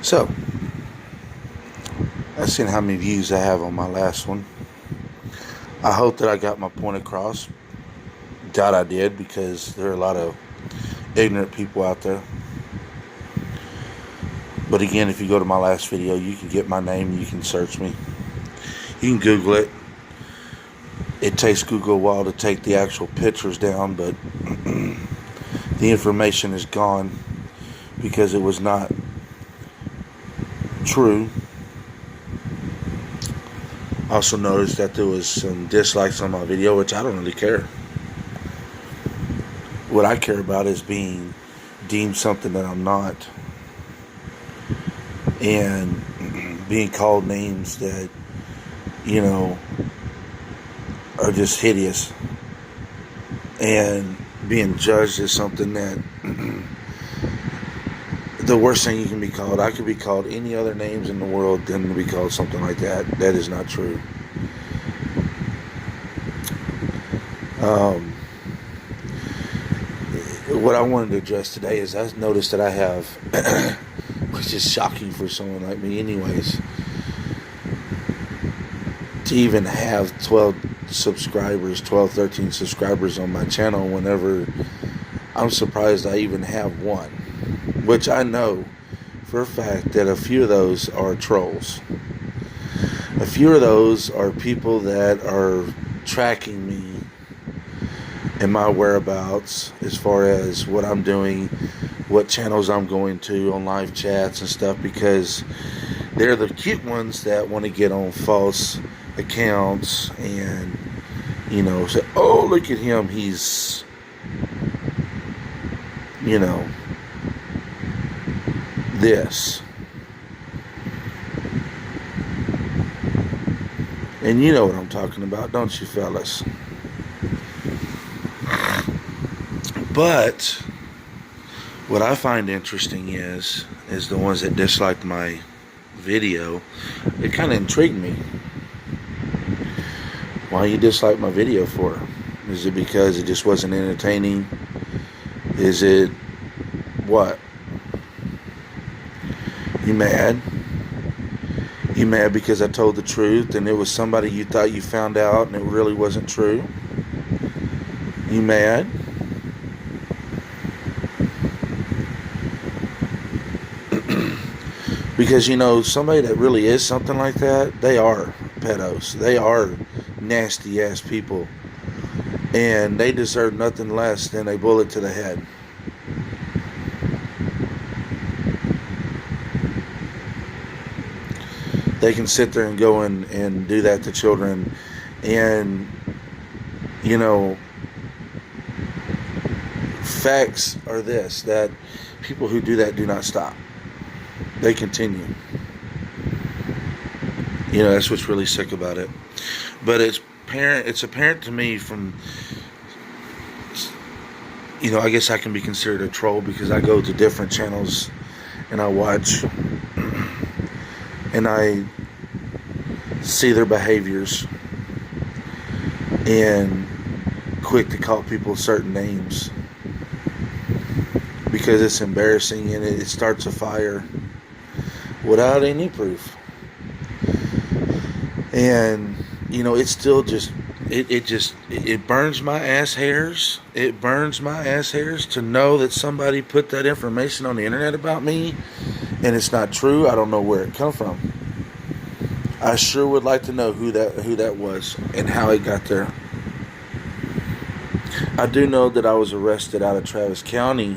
So, I've seen how many views I have on my last one. I hope that I got my point across. Doubt I did, because there are a lot of ignorant people out there. But again, if you go to my last video, you can get my name, you can search me. You can Google it. It takes Google a while to take the actual pictures down, but the information is gone because it was not true. I also noticed that there was some dislikes on my video, which I don't really care. What I care about is being deemed something that I'm not, and being called names that, are just hideous, and being judged as something that the worst thing you can be called. I could be called any other names in the world than to be called something like that. That is not true. What I wanted to address today is I noticed that I have, which is shocking for someone like me anyways, to even have 12 subscribers, 12, 13 subscribers on my channel, whenever I'm surprised I even have one. Which I know for a fact that a few of those are trolls. A few of those are people that are tracking me and my whereabouts as far as what I'm doing, what channels I'm going to on live chats and stuff, because they're the cute ones that want to get on false accounts and, say, oh, look at him, he's, this. And you know what I'm talking about, don't you, fellas? But what I find interesting is the ones that disliked my video. It kind of intrigued me. Why you dislike my video for? Is it because it just wasn't entertaining? Is it what? You mad? You mad because I told the truth and it was somebody you thought you found out and it really wasn't true? You mad? Because, somebody that really is something like that, they are pedos. They are nasty ass people. And they deserve nothing less than a bullet to the head. They can sit there and go and do that to children. And, facts are this, that people who do that do not stop. They continue. That's what's really sick about it. But it's apparent to me from, I guess I can be considered a troll because I go to different channels and I watch and I see their behaviors and quick to call people certain names because it's embarrassing and it starts a fire without any proof. And it's still just it burns my ass hairs. It burns my ass hairs to know that somebody put that information on the internet about me and it's not true. I don't know where it come from. I sure would like to know who that was and how it got there. I do know that I was arrested out of Travis County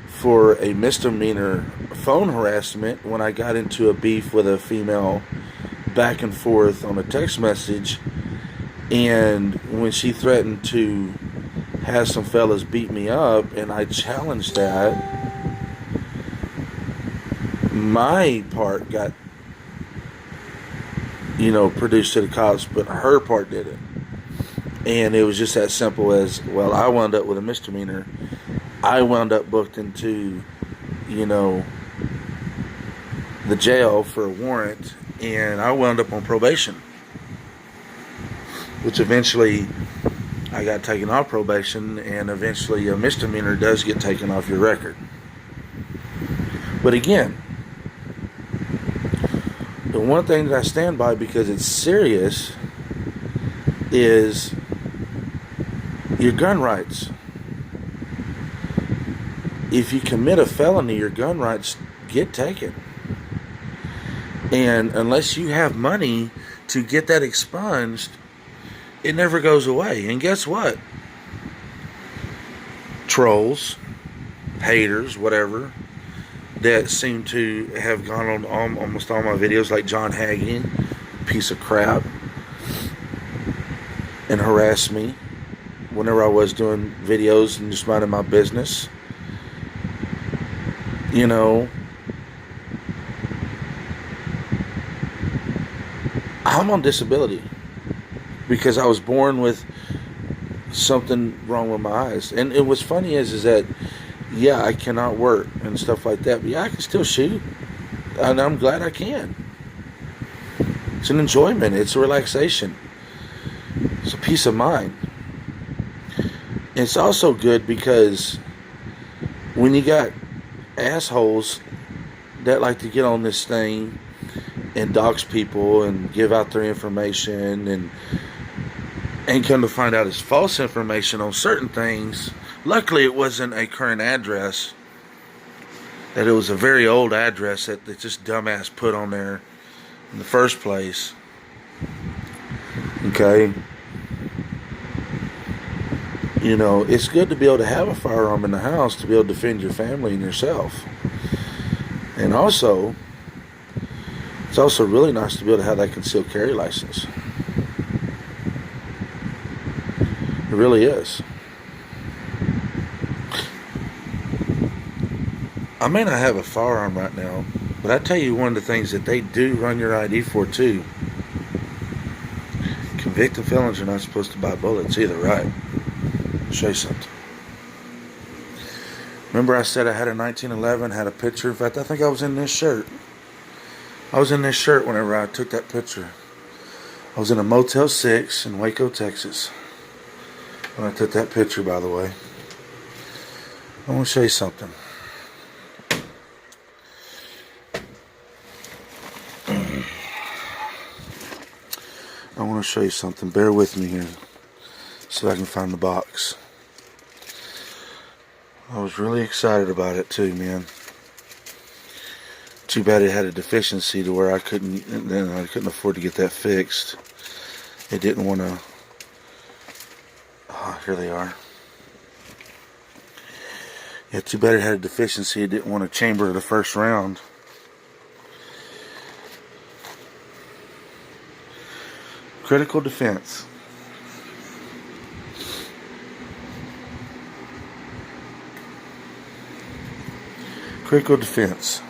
for a misdemeanor phone harassment when I got into a beef with a female back and forth on a text message, and when she threatened to have some fellas beat me up and I challenged that, my part got produced to the cops, but her part didn't. And it was just that simple as, well, I wound up with a misdemeanor. I wound up booked into, the jail for a warrant, and I wound up on probation. Which eventually, I got taken off probation, and eventually a misdemeanor does get taken off your record. But again, The one thing that I stand by, because it's serious, is your gun rights. If you commit a felony, your gun rights get taken. And unless you have money to get that expunged, it never goes away. And guess what? Trolls, haters, whatever, that seem to have gone on almost all my videos, like John Hagee, piece of crap, and harassed me whenever I was doing videos and just minding my business. You know, I'm on disability because I was born with something wrong with my eyes. And what's funny is that, yeah, I cannot work and stuff like that, but yeah, I can still shoot. And I'm glad I can. It's an enjoyment. It's a relaxation. It's a peace of mind. It's also good because when you got assholes that like to get on this thing and dox people and give out their information and come to find out it's false information on certain things. Luckily, it wasn't a current address. That it was a very old address that this dumbass put on there in the first place. Okay. You know, it's good to be able to have a firearm in the house to be able to defend your family and yourself. And also, it's also really nice to be able to have that concealed carry license. It really is. I may not have a firearm right now, but I tell you one of the things that they do run your ID for too. Convicted felons are not supposed to buy bullets either, right? I'll show you something. Remember I said I had a 1911, had a picture. In fact, I think I was in this shirt. I was in this shirt whenever I took that picture. I was in a Motel 6 in Waco, Texas, when I took that picture, by the way. I want to show you something. I want to show you something. Bear with me here. See if I can find the box. I was really excited about it too, man. Too bad it had a deficiency to where I couldn't afford to get that fixed. It didn't want to. Oh, here they are. Yeah, too bad it had a deficiency. It didn't want to chamber the first round. Critical defense. Critical defense.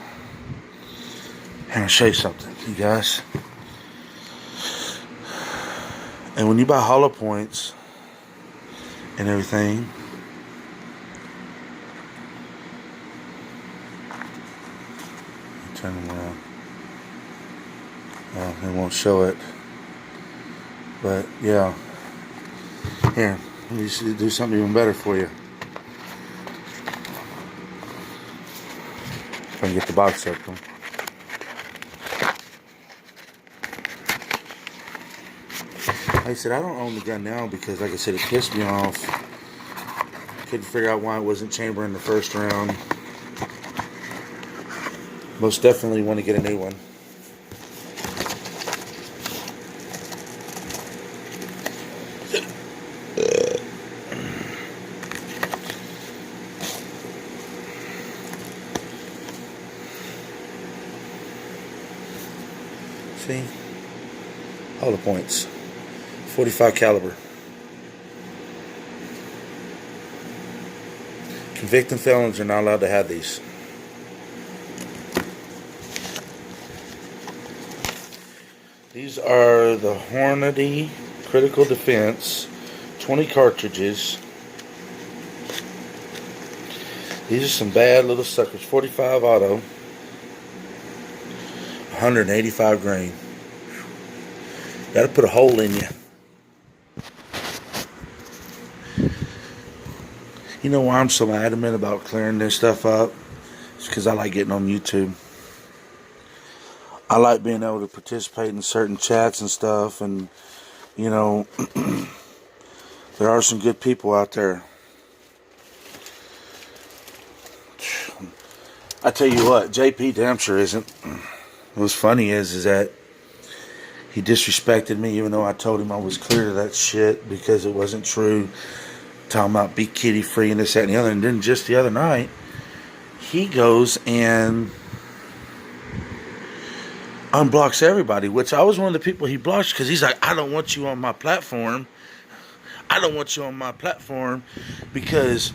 And I'll show you something, you guys. And when you buy hollow points and everything, turn them around. Well, it won't show it. But yeah. Here, let me do something even better for you. If I can get the box open. Like I said, I don't own the gun now because, like I said, it pissed me off. Couldn't figure out why it wasn't chambering the first round. Most definitely want to get a new one. See? Hollow points. 45 caliber. Convicted felons are not allowed to have these. These are the Hornady Critical Defense 20 cartridges. These are some bad little suckers. 45 auto. 185 grain. Gotta put a hole in you. You know why I'm so adamant about clearing this stuff up? It's because I like getting on YouTube. I like being able to participate in certain chats and stuff, and you know, there are some good people out there. I tell you what, JP damn sure isn't. What's funny is that he disrespected me, even though I told him I was clear of that shit because it wasn't true. Talking about be kitty free and this, that, and the other. And then just the other night, he goes and unblocks everybody, which I was one of the people he blocked because he's like, I don't want you on my platform. I don't want you on my platform because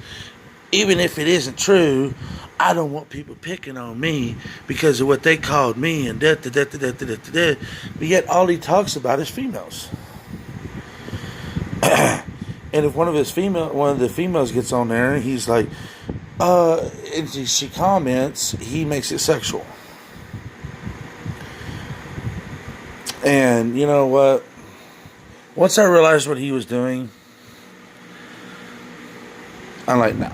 even if it isn't true, I don't want people picking on me because of what they called me and that. But yet all he talks about is females. And if one of the females gets on there, he's like, and she comments, he makes it sexual. And you know what? Once I realized what he was doing, I'm like, no.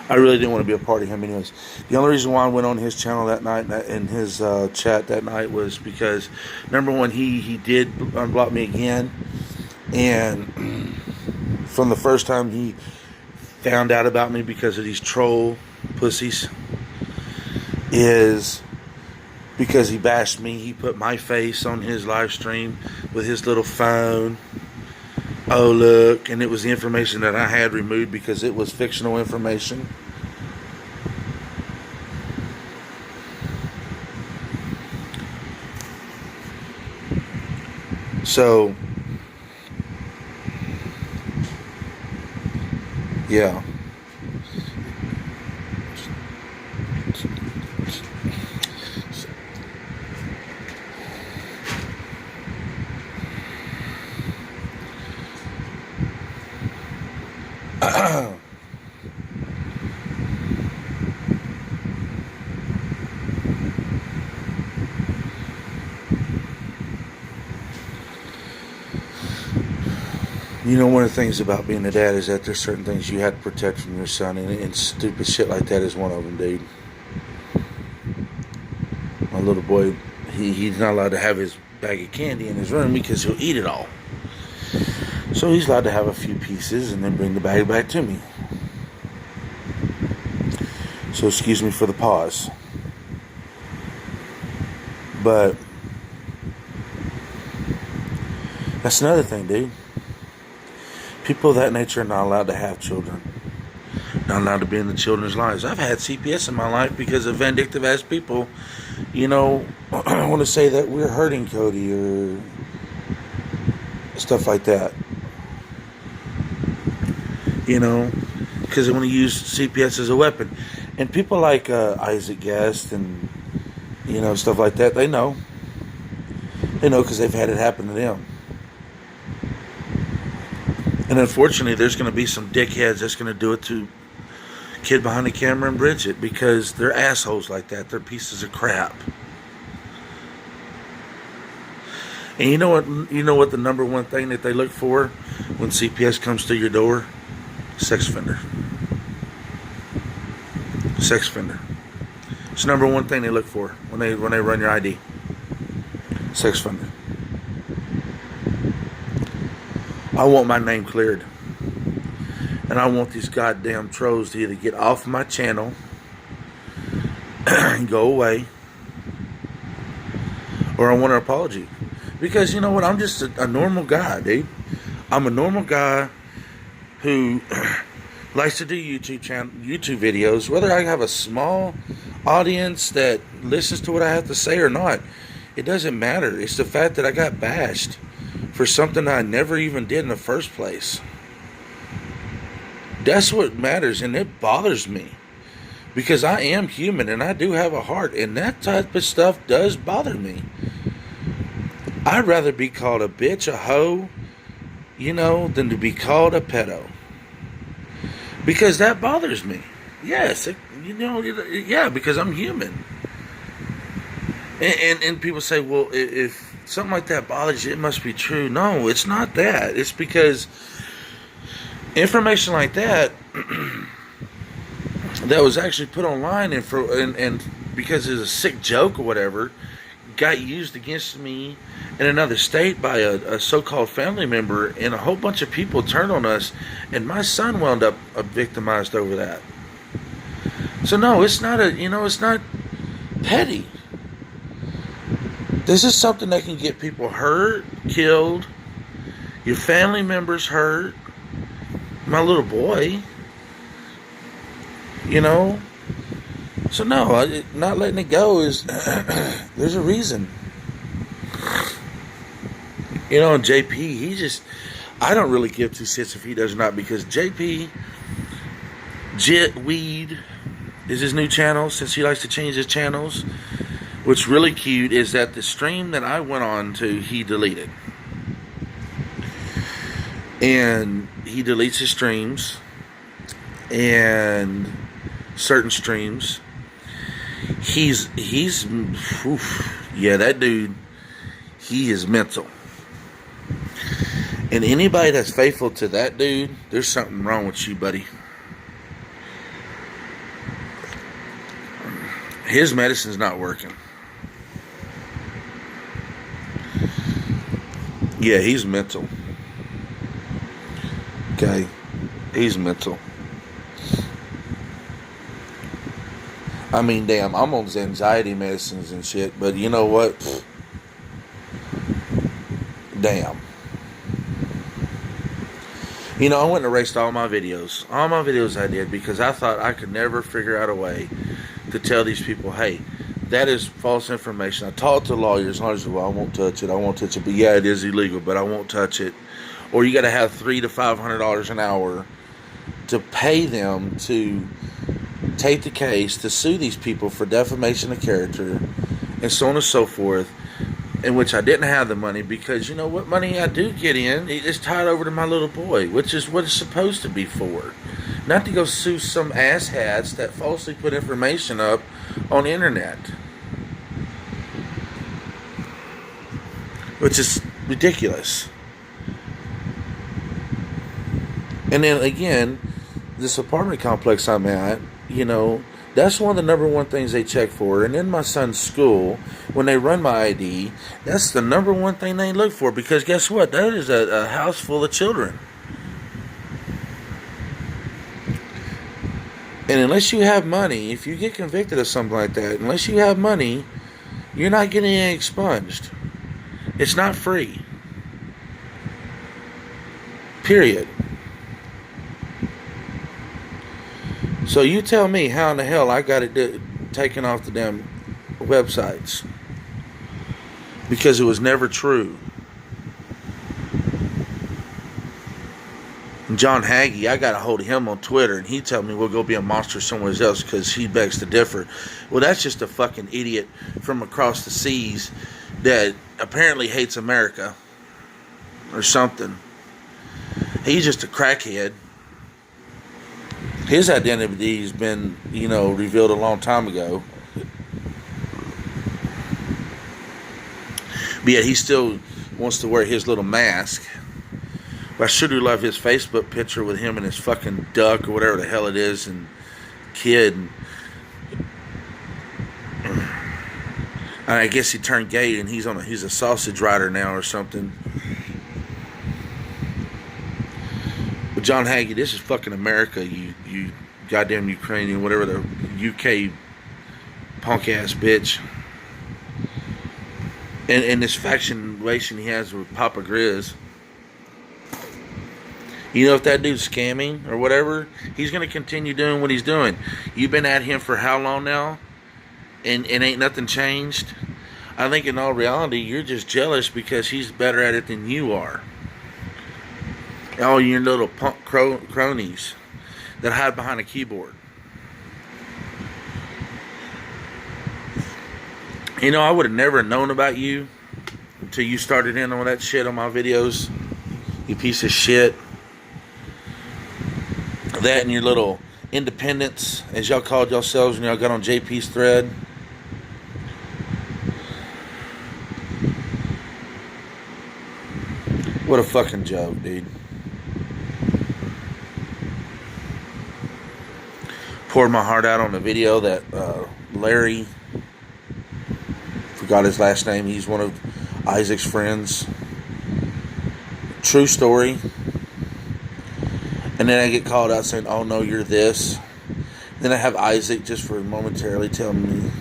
I really didn't want to be a part of him anyways. The only reason why I went on his channel that night and his chat that night was because, number one, he did unblock me again. And from the first time he found out about me because of these troll pussies, is because he bashed me. He put my face on his live stream with his little phone. Oh, look. And it was the information that I had removed because it was fictional information. So, yeah. You know, one of the things about being a dad is that there's certain things you have to protect from your son, and stupid shit like that is one of them, dude. My little boy, he's not allowed to have his bag of candy in his room because he'll eat it all. So he's allowed to have a few pieces and then bring the bag back to me. So excuse me for the pause. But that's another thing, dude. People of that nature are not allowed to have children. Not allowed to be in the children's lives. I've had CPS in my life because of vindictive ass people, you know, I want to say that we're hurting Cody or stuff like that. You know, because they want to use CPS as a weapon. And people like Isaac Guest and, you know, stuff like that, they know. They know because they've had it happen to them. And unfortunately, there's going to be some dickheads that's going to do it to Kid Behind the Camera and Bridget because they're assholes like that. They're pieces of crap. And you know what? You know what the number one thing that they look for when CPS comes to your door? Sex offender. Sex offender. It's the number one thing they look for when they run your ID. Sex offender. I want my name cleared. And I want these goddamn trolls to either get off my channel and go away, or I want an apology. Because you know what? I'm just a normal guy, dude. I'm a normal guy who likes to do YouTube videos. Whether I have a small audience that listens to what I have to say or not, it doesn't matter. It's the fact that I got bashed for something I never even did in the first place. That's what matters, and it bothers me. Because I am human, and I do have a heart, and that type of stuff does bother me. I'd rather be called a bitch, a hoe, you know, than to be called a pedo. Because that bothers me. Yes, yeah, because I'm human. And people say, well, if something like that bothers you, it must be true. No, it's not that. It's because information like that that was actually put online and because it's a sick joke or whatever, got used against me in another state by a so-called family member, and a whole bunch of people turned on us, and my son wound up victimized over that. So no, it's not it's not petty. This is something that can get people hurt, killed, your family members hurt, my little boy, So no, not letting it go is, there's a reason. JP, I don't really give two shits if he does or not, because JP, Jitweed is his new channel, since he likes to change his channels. What's really cute is that the stream that I went on to, he deleted. And he deletes his streams, and certain streams. That dude, he is mental. And anybody that's faithful to that dude, there's something wrong with you, buddy. His medicine's not working. Yeah, he's mental. Okay, he's mental. I mean, damn, I'm on anxiety medicines and shit, but you know what? Damn. I went and erased all my videos. All my videos I did, because I thought I could never figure out a way to tell these people, hey, that is false information. I talked to lawyers, and I said, well, I won't touch it. But yeah, it is illegal, but I won't touch it. Or you got to have $300 to $500 an hour to pay them to take the case to sue these people for defamation of character, and so on and so forth. In which I didn't have the money, because what money I do get in is tied over to my little boy, which is what it's supposed to be for. Not to go sue some asshats that falsely put information up on the internet. Which is ridiculous. And then again, this apartment complex I'm at, that's one of the number one things they check for. And in my son's school, when they run my ID, that's the number one thing they look for. Because guess what? That is a house full of children. And unless you have money, if you get convicted of something like that, unless you have money, you're not getting it expunged. It's not free. Period. So you tell me how in the hell I got it taken off the damn websites. Because it was never true. And John Hagee, I got a hold of him on Twitter, and he told me we'll go be a monster somewhere else because he begs to differ. Well, that's just a fucking idiot from across the seas that apparently hates America or something. He's just a crackhead. His identity's been, revealed a long time ago. But yet he still wants to wear his little mask. But I sure do love his Facebook picture with him and his fucking duck or whatever the hell it is, and kid. And I guess he turned gay and he's a sausage rider now or something. But John Hagee, this is fucking America, you goddamn Ukrainian, whatever the UK punk ass bitch. And this fascination he has with Papa Grizz. If that dude's scamming or whatever, he's going to continue doing what he's doing. You've been at him for how long now? And ain't nothing changed? I think in all reality, you're just jealous because he's better at it than you are. All your little punk cronies that hide behind a keyboard. I would have never known about you until you started in on that shit on my videos. You piece of shit. That and your little independents, as y'all called yourselves when y'all got on JP's thread. What a fucking joke, dude. Poured my heart out on the video that Larry, forgot his last name. He's one of Isaac's friends. True story. And then I get called out saying, oh no, you're this. Then I have Isaac just for momentarily telling me.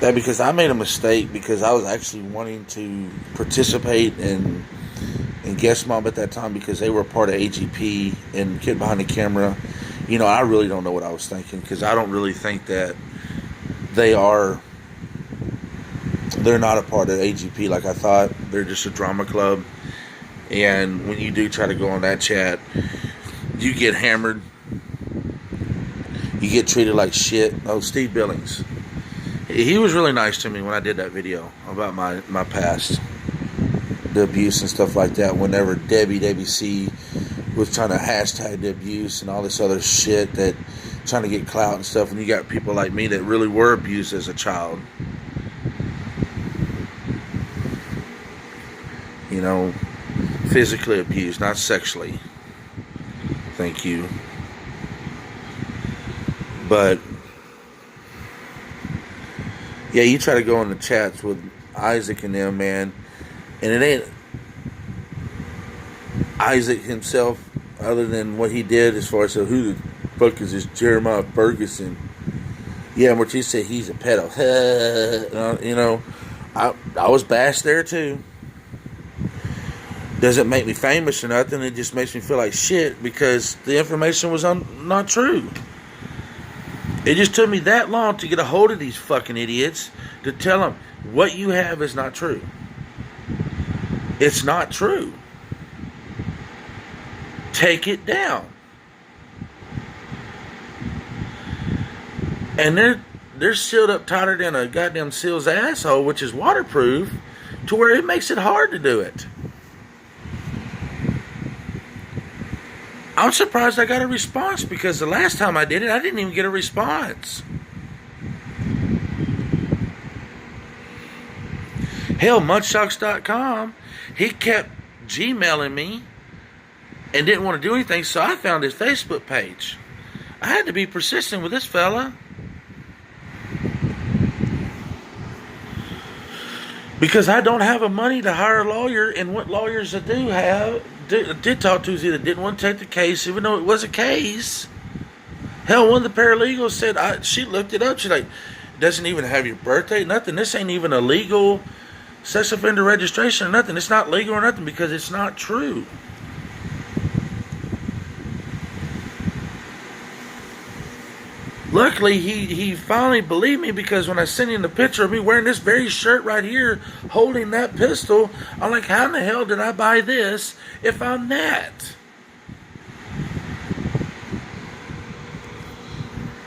That because I made a mistake because I was actually wanting to participate in Guest Mob at that time because they were part of AGP and Kid Behind the Camera. You know, I really don't know what I was thinking because I don't really think that they're not a part of AGP like I thought. They're just a drama club. And when you do try to go on that chat, you get hammered. You get treated like shit. Oh, Steve Billings. He was really nice to me when I did that video about my past. The abuse and stuff like that. Whenever Debbie C was trying to hashtag the abuse and all this other shit that trying to get clout and stuff, and you got people like me that really were abused as a child. You know, physically abused, not sexually. Thank you. But yeah, you try to go in the chats with Isaac and them, man, and it ain't Isaac himself, other than what he did as far as who the fuck is this Jeremiah Ferguson? Yeah, what you said, he's a pedo. You know, I was bashed there too. Doesn't make me famous or nothing. It just makes me feel like shit because the information was not true. It just took me that long to get a hold of these fucking idiots to tell them what you have is not true. It's not true. Take it down. And they're sealed up tighter than a goddamn seal's asshole, which is waterproof, to where it makes it hard to do it. I'm surprised I got a response because the last time I did it, I didn't even get a response. Hell, Mudshocks.com, he kept Gmailing me and didn't want to do anything, so I found his Facebook page. I had to be persistent with this fella. Because I don't have the money to hire a lawyer, and what lawyers I did talk to is either didn't want to take the case, even though it was a case. Hell, one of the paralegals said, she looked it up, she's like, doesn't even have your birthday, nothing. This ain't even a legal sex offender registration or nothing. It's not legal or nothing because it's not true. Luckily, he finally believed me because when I sent him the picture of me wearing this very shirt right here, holding that pistol, I'm like, how in the hell did I buy this if I'm that?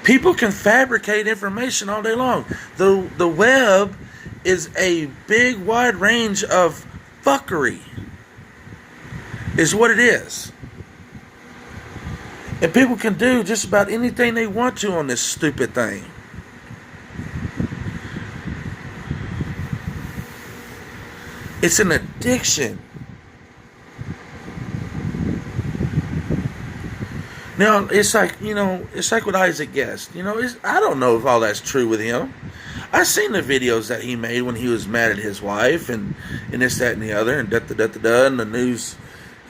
People can fabricate information all day long. The web is a big, wide range of fuckery, is what it is. And people can do just about anything they want to on this stupid thing. It's an addiction. Now, it's like, it's like with Isaac Guest. I don't know if all that's true with him. I've seen the videos that he made when he was mad at his wife and this, that, and the other, and and the news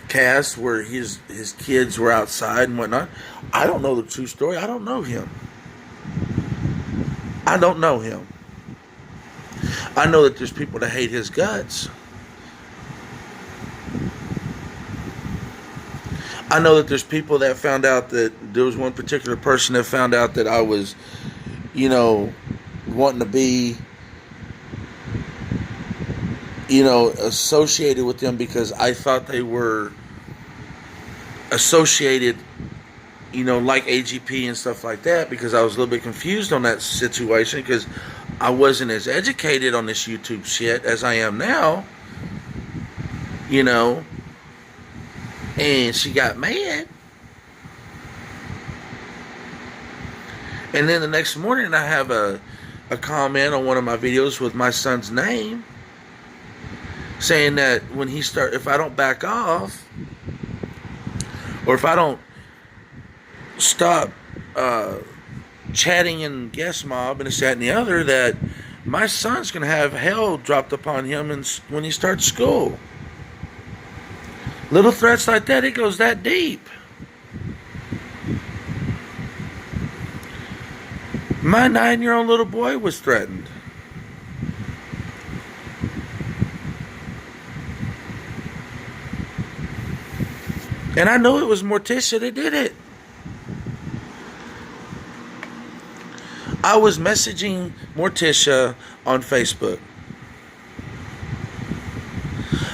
cast where his kids were outside and whatnot. I don't know the true story. I don't know him. I don't know him. I know that there's people that hate his guts. I know that there's people that found out that there was one particular person that found out that I was, wanting to be, associated with them because I thought they were associated, like AGP and stuff like that, because I was a little bit confused on that situation because I wasn't as educated on this YouTube shit as I am now, and she got mad. And then the next morning I have a a comment on one of my videos with my son's name, saying that if I don't back off, or if I don't stop chatting in guest mob and this, that, and the other, that my son's going to have hell dropped upon him when he starts school. Little threats like that, it goes that deep. My 9-year-old little boy was threatened. And I know it was Morticia that did it. I was messaging Morticia on Facebook.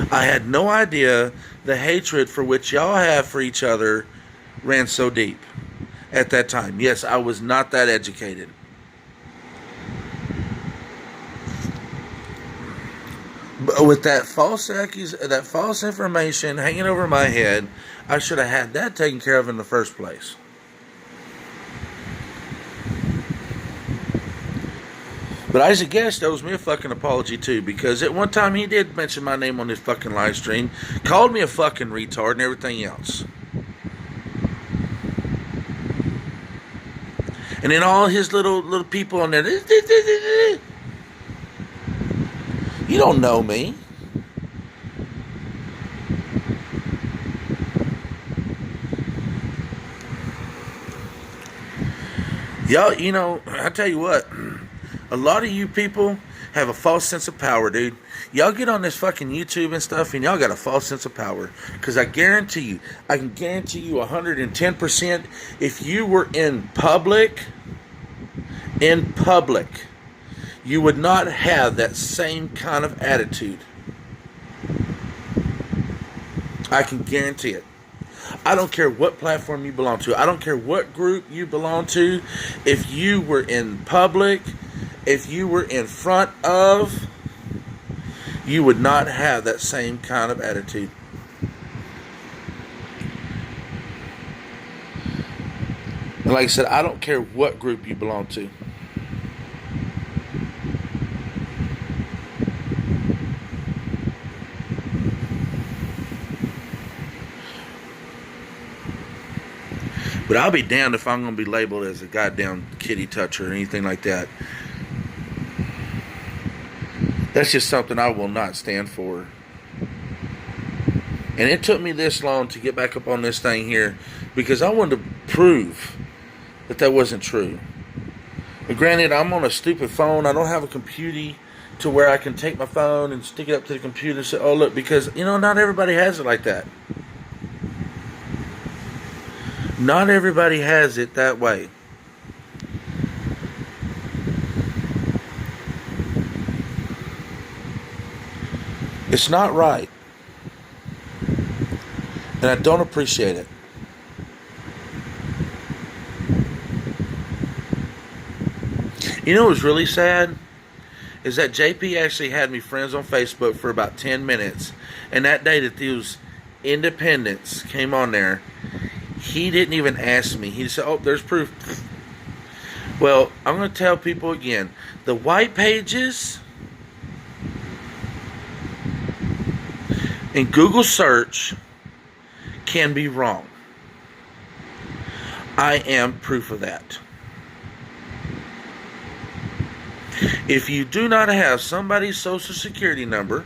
I had no idea the hatred for which y'all have for each other ran so deep at that time. Yes, I was not that educated. But with that false information hanging over my head, I should have had that taken care of in the first place. But Isaac Guest owes me a fucking apology too, because at one time he did mention my name on his fucking live stream, called me a fucking retard and everything else. And then all his little people on there, you don't know me. Y'all, I tell you what, a lot of you people have a false sense of power, dude. Y'all get on this fucking YouTube and stuff, and y'all got a false sense of power. Because I can guarantee you 110%, if you were in public, you would not have that same kind of attitude. I can guarantee it. I don't care what platform you belong to. I don't care what group you belong to. If you were in public, if you were in front of, you would not have that same kind of attitude. And like I said, I don't care what group you belong to. But I'll be damned if I'm going to be labeled as a goddamn kitty toucher or anything like that. That's just something I will not stand for. And it took me this long to get back up on this thing here because I wanted to prove that wasn't true. But granted, I'm on a stupid phone. I don't have a computer to where I can take my phone and stick it up to the computer and say, oh, look, because, not everybody has it like that. Not everybody has it that way. It's not right. And I don't appreciate it. What was really sad? Is that JP actually had me friends on Facebook for about 10 minutes. And that day that those independents came on there, he didn't even ask me. He said, oh, there's proof. Well, I'm going to tell people again. The white pages in Google search can be wrong. I am proof of that. If you do not have somebody's social security number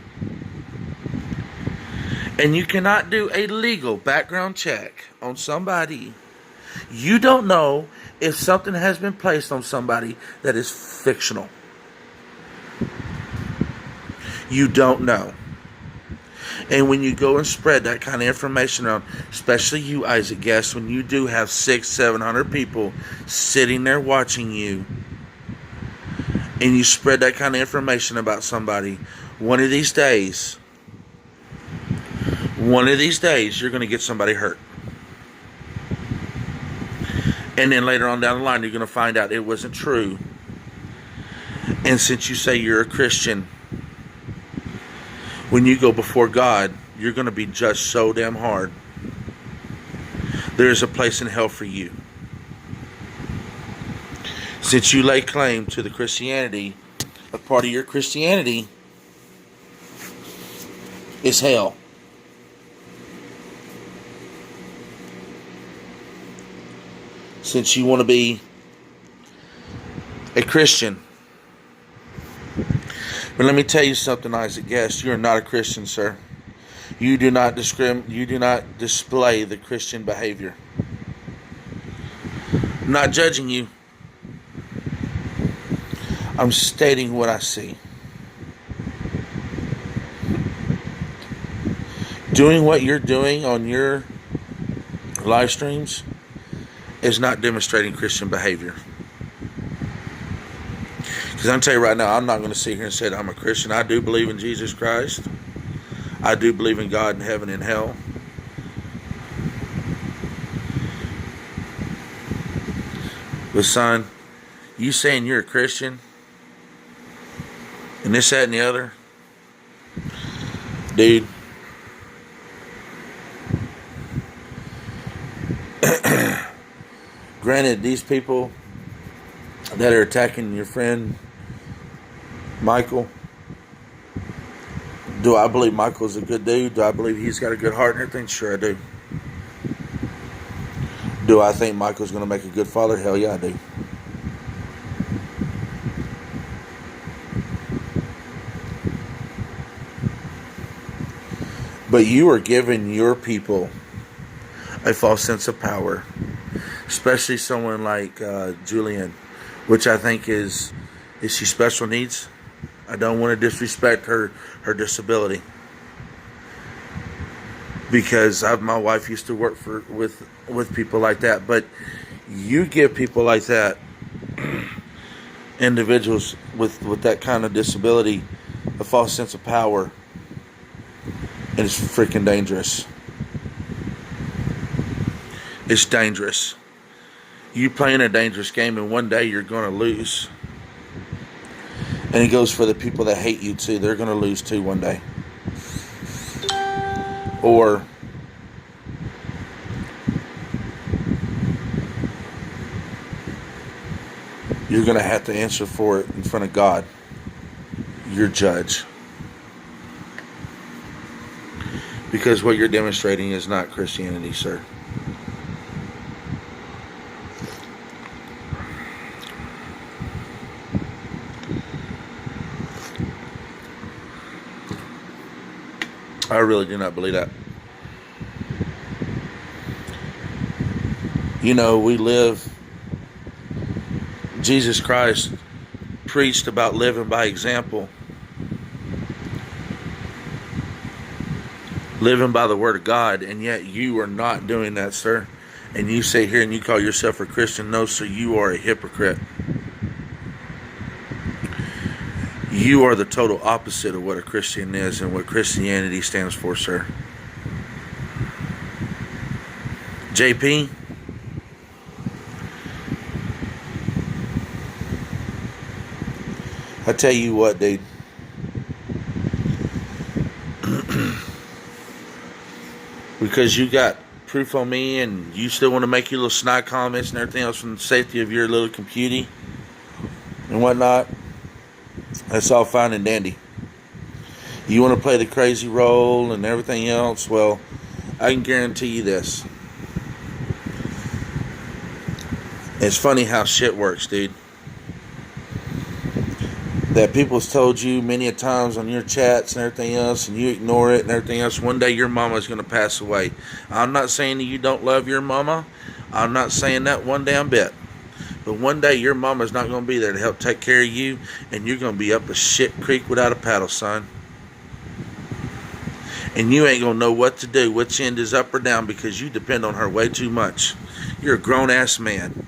and you cannot do a legal background check on somebody, you don't know if something has been placed on somebody that is fictional. You don't know. And when you go and spread that kind of information around, especially you, Isaac Guest, when you do have 600-700 people sitting there watching you, and you spread that kind of information about somebody, one of these days, you're going to get somebody hurt. And then later on down the line, you're going to find out it wasn't true. And since you say you're a Christian, when you go before God, you're going to be judged so damn hard. There is a place in hell for you. Since you lay claim to the Christianity, a part of your Christianity is hell. Since you want to be a Christian. But let me tell you something, Isaac Guest. You are not a Christian, sir. You do not display the Christian behavior. I'm not judging you. I'm stating what I see. Doing what you're doing on your live streams is not demonstrating Christian behavior. Because I'm telling you right now, I'm not going to sit here and say that I'm a Christian. I do believe in Jesus Christ. I do believe in God in heaven and hell. But son, you saying you're a Christian and this, that, and the other, dude. Granted, these people that are attacking your friend Michael, do I believe Michael's a good dude? Do I believe he's got a good heart and everything? Sure I do. Do I think Michael's going to make a good father? Hell yeah, I do. But you are giving your people a false sense of power, especially someone like Julian, which I think is she special needs? I don't want to disrespect her disability, because my wife used to work with people like that. But you give people like that, individuals with that kind of disability, a false sense of power, and it's freaking dangerous. It's dangerous. You playing a dangerous game, and one day you're going to lose. And it goes for the people that hate you too. They're going to lose too one day. Or you're going to have to answer for it in front of God, your judge. Because what you're demonstrating is not Christianity, sir. I really do not believe that. You know, Jesus Christ preached about living by example. Living by the Word of God, and yet you are not doing that, sir. And you sit here and you call yourself a Christian. No, sir, you are a hypocrite. You are the total opposite of what a Christian is and what Christianity stands for, sir. JP, I tell you what, dude. Because you got proof on me and you still want to make your little snide comments and everything else from the safety of your little computer and whatnot, that's all fine and dandy. You want to play the crazy role and everything else, well, I can guarantee you this. It's funny how shit works, dude. That people's told you many a times on your chats and everything else, and you ignore it and everything else. One day your mama's going to pass away. I'm not saying that you don't love your mama. I'm not saying that one damn bit. But one day your mama's not going to be there to help take care of you, and you're going to be up a shit creek without a paddle, son. And you ain't going to know what to do, which end is up or down, because you depend on her way too much. You're a grown-ass man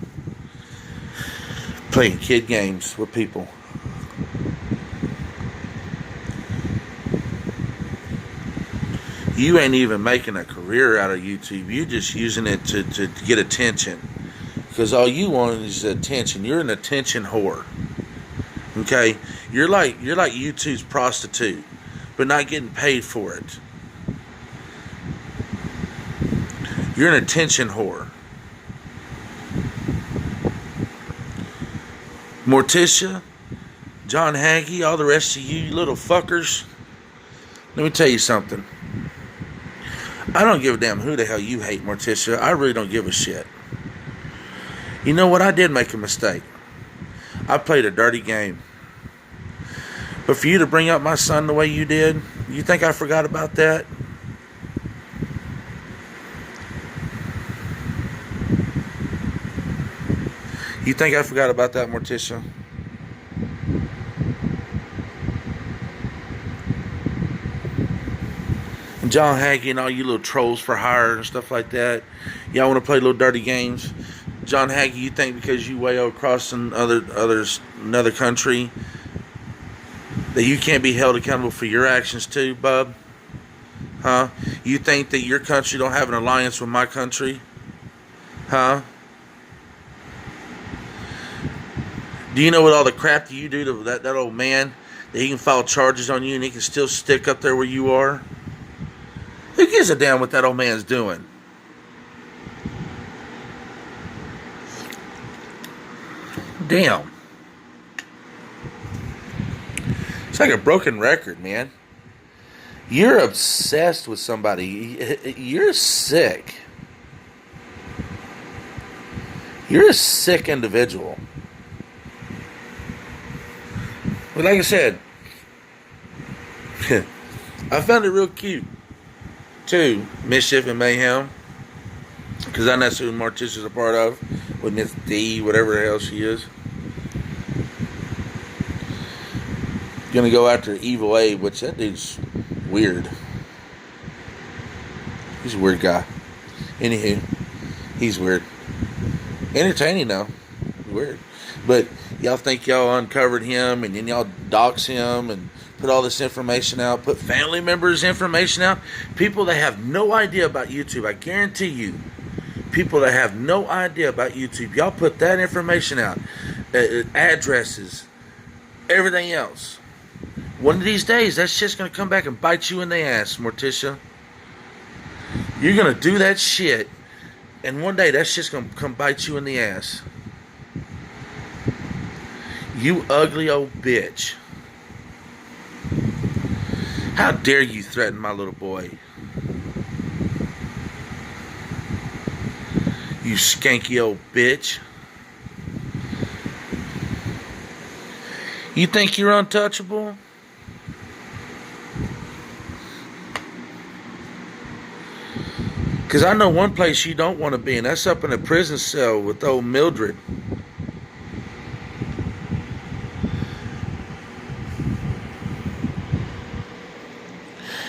playing kid games with people. You ain't even making a career out of YouTube. You're just using it to get attention. Because all you want is attention. You're an attention whore. Okay? You're like YouTube's prostitute, but not getting paid for it. You're an attention whore. Morticia, John Hagee, all the rest of you little fuckers. Let me tell you something. I don't give a damn who the hell you hate, Morticia. I really don't give a shit. You know what? I did make a mistake. I played a dirty game. But for you to bring up my son the way you did, you think I forgot about that? You think I forgot about that, Morticia? And John Hagee and all you little trolls for hire and stuff like that, y'all want to play little dirty games? John Hagee, you think because you way across in another country that you can't be held accountable for your actions too, bub? Huh? You think that your country don't have an alliance with my country? Huh? Do you know what all the crap that you do to that old man, that he can file charges on you and he can still stick up there where you are? Who gives a damn what that old man's doing? Damn. It's like a broken record, man. You're obsessed with somebody. You're sick. You're a sick individual. But like I said, I found it real cute, too, Mischief and Mayhem, because I know that's who Morticia's a part of, with Miss D, whatever the hell she is. Gonna go after Evil Abe, which that dude's weird. He's a weird guy. Anywho, he's weird. Entertaining though. Weird. But y'all think y'all uncovered him and then y'all dox him and put all this information out, put family members' information out. People that have no idea about YouTube, I guarantee you, people that have no idea about YouTube, y'all put that information out. Addresses, everything else. One of these days, that shit's going to come back and bite you in the ass, Morticia. You're going to do that shit, and one day that shit's going to come bite you in the ass. You ugly old bitch. How dare you threaten my little boy? You skanky old bitch. You think you're untouchable? Because I know one place you don't want to be, and that's up in a prison cell with old Mildred.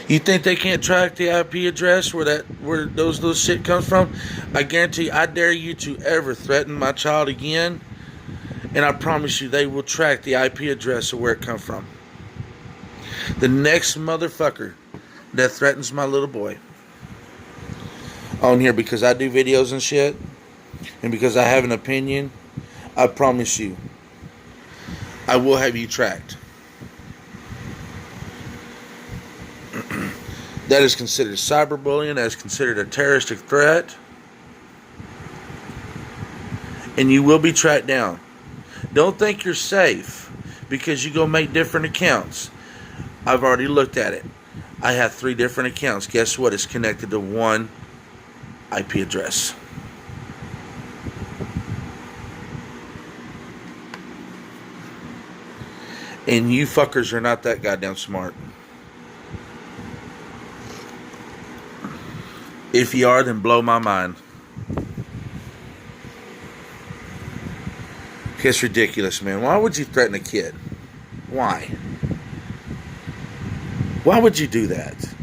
You think they can't track the IP address where those shit comes from? I guarantee you, I dare you to ever threaten my child again, and I promise you they will track the IP address of where it comes from. The next motherfucker that threatens my little boy on here because I do videos and shit, and because I have an opinion, I promise you, I will have you tracked. That is considered cyberbullying. That is considered a terroristic threat. And you will be tracked down. Don't think you're safe because you go make different accounts. I've already looked at it. I have 3 different accounts. Guess what? It's connected to one IP address. And you fuckers are not that goddamn smart. If you are, then blow my mind. It's ridiculous, man. Why would you threaten a kid? Why? Why would you do that?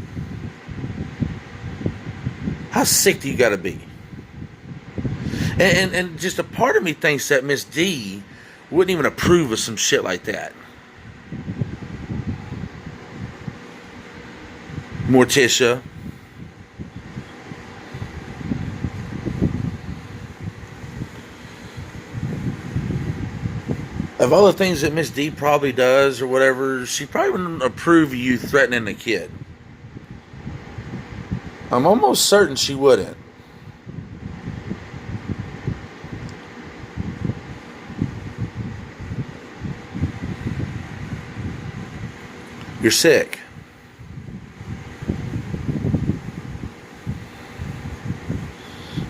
How sick do you got to be? And just a part of me thinks that Miss D wouldn't even approve of some shit like that. Morticia. Of all the things that Miss D probably does or whatever, she probably wouldn't approve of you threatening a kid. I'm almost certain she wouldn't. You're sick.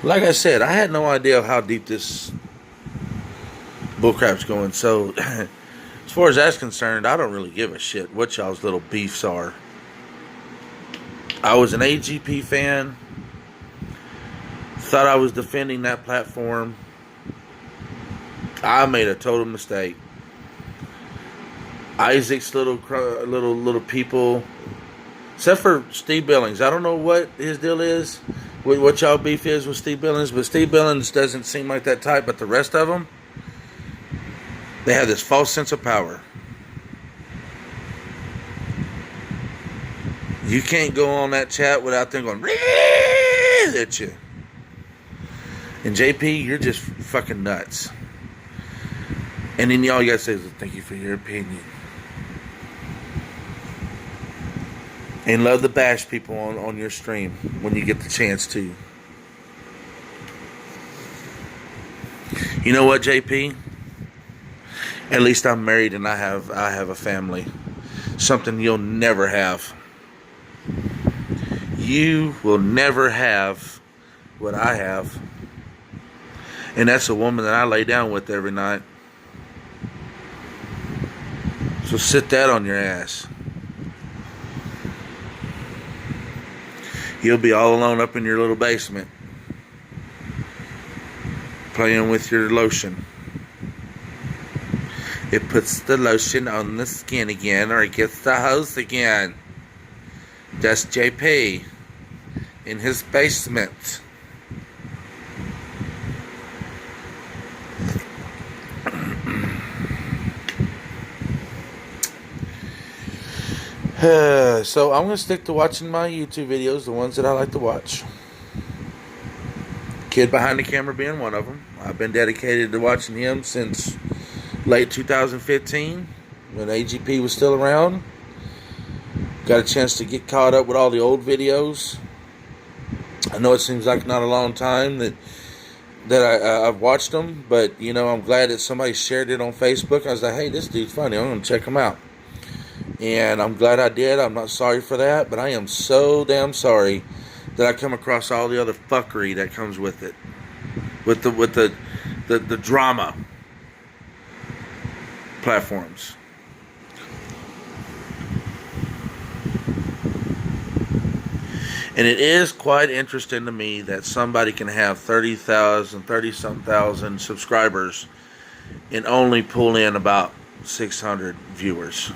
Like I said, I had no idea how deep this bullcrap's going. So, as far as that's concerned, I don't really give a shit what y'all's little beefs are. I was an AGP fan. Thought I was defending that platform. I made a total mistake. Isaac's little people, except for Steve Billings. I don't know what his deal is, what y'all beef is with Steve Billings, but Steve Billings doesn't seem like that type. But the rest of them, they have this false sense of power. You can't go on that chat without them going at you. And JP, you're just fucking nuts. And then all you gotta say is thank you for your opinion. And love to bash people on your stream when you get the chance to. You know what, JP? At least I'm married and I have a family. Something you'll never have. You will never have what I have. And that's a woman that I lay down with every night. So sit that on your ass. You'll be all alone up in your little basement, playing with your lotion. It puts the lotion on the skin again, or it gets the hose again. That's JP in his basement. So I'm going to stick to watching my YouTube videos, the ones that I like to watch. Kid Behind the Camera being one of them. I've been dedicated to watching him since late 2015 when AGP was still around. Got a chance to get caught up with all the old videos. I know it seems like not a long time that I've watched them, but you know, I'm glad that somebody shared it on Facebook. I was like, hey, this dude's funny. I'm going to check him out. And I'm glad I did. I'm not sorry for that, but I am so damn sorry that I come across all the other fuckery that comes with it, with the drama platforms. And it is quite interesting to me that somebody can have 30-some thousand subscribers and only pull in about 600 viewers.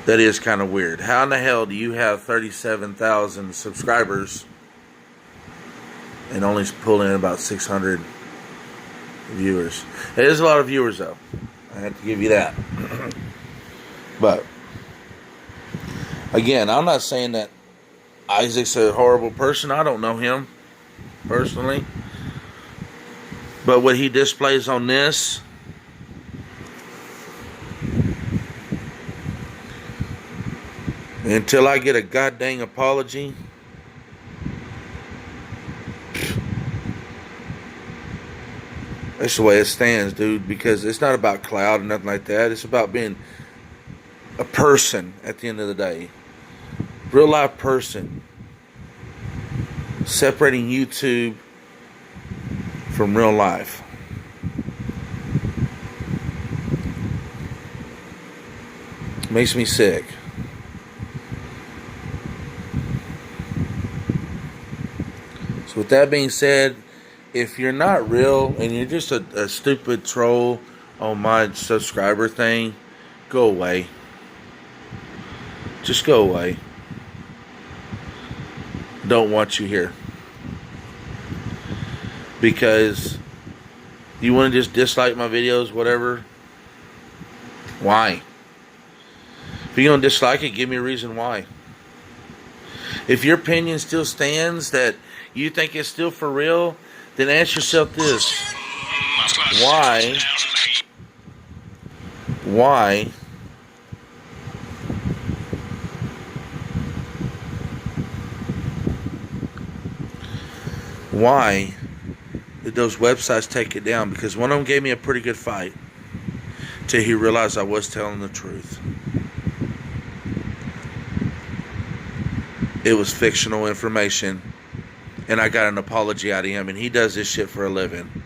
That is kind of weird. How in the hell do you have 37,000 subscribers and only pull in about 600 viewers? It is a lot of viewers, though. I have to give you that. But, again, I'm not saying that Isaac's a horrible person. I don't know him personally. But what he displays on this, until I get a goddamn apology, that's the way it stands, dude. Because it's not about clout or nothing like that. It's about being a person at the end of the day. Real life person. Separating YouTube from real life. Makes me sick. So with that being said, if you're not real and you're just a stupid troll on my subscriber thing, go away. Just go away. Don't want you here. Because you want to just dislike my videos, whatever. Why? If you're going to dislike it, give me a reason why. If your opinion still stands that you think it's still for real, then ask yourself this. Why did those websites take it down? Because one of them gave me a pretty good fight. till he realized I was telling the truth. It was fictional information, and I got an apology out of him, and he does this shit for a living.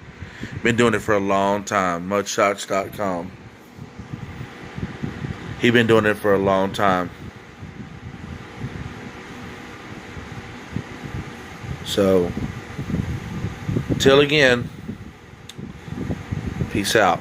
Been doing it for a long time. Mudshots.com. He been doing it for a long time. So, till again, peace out.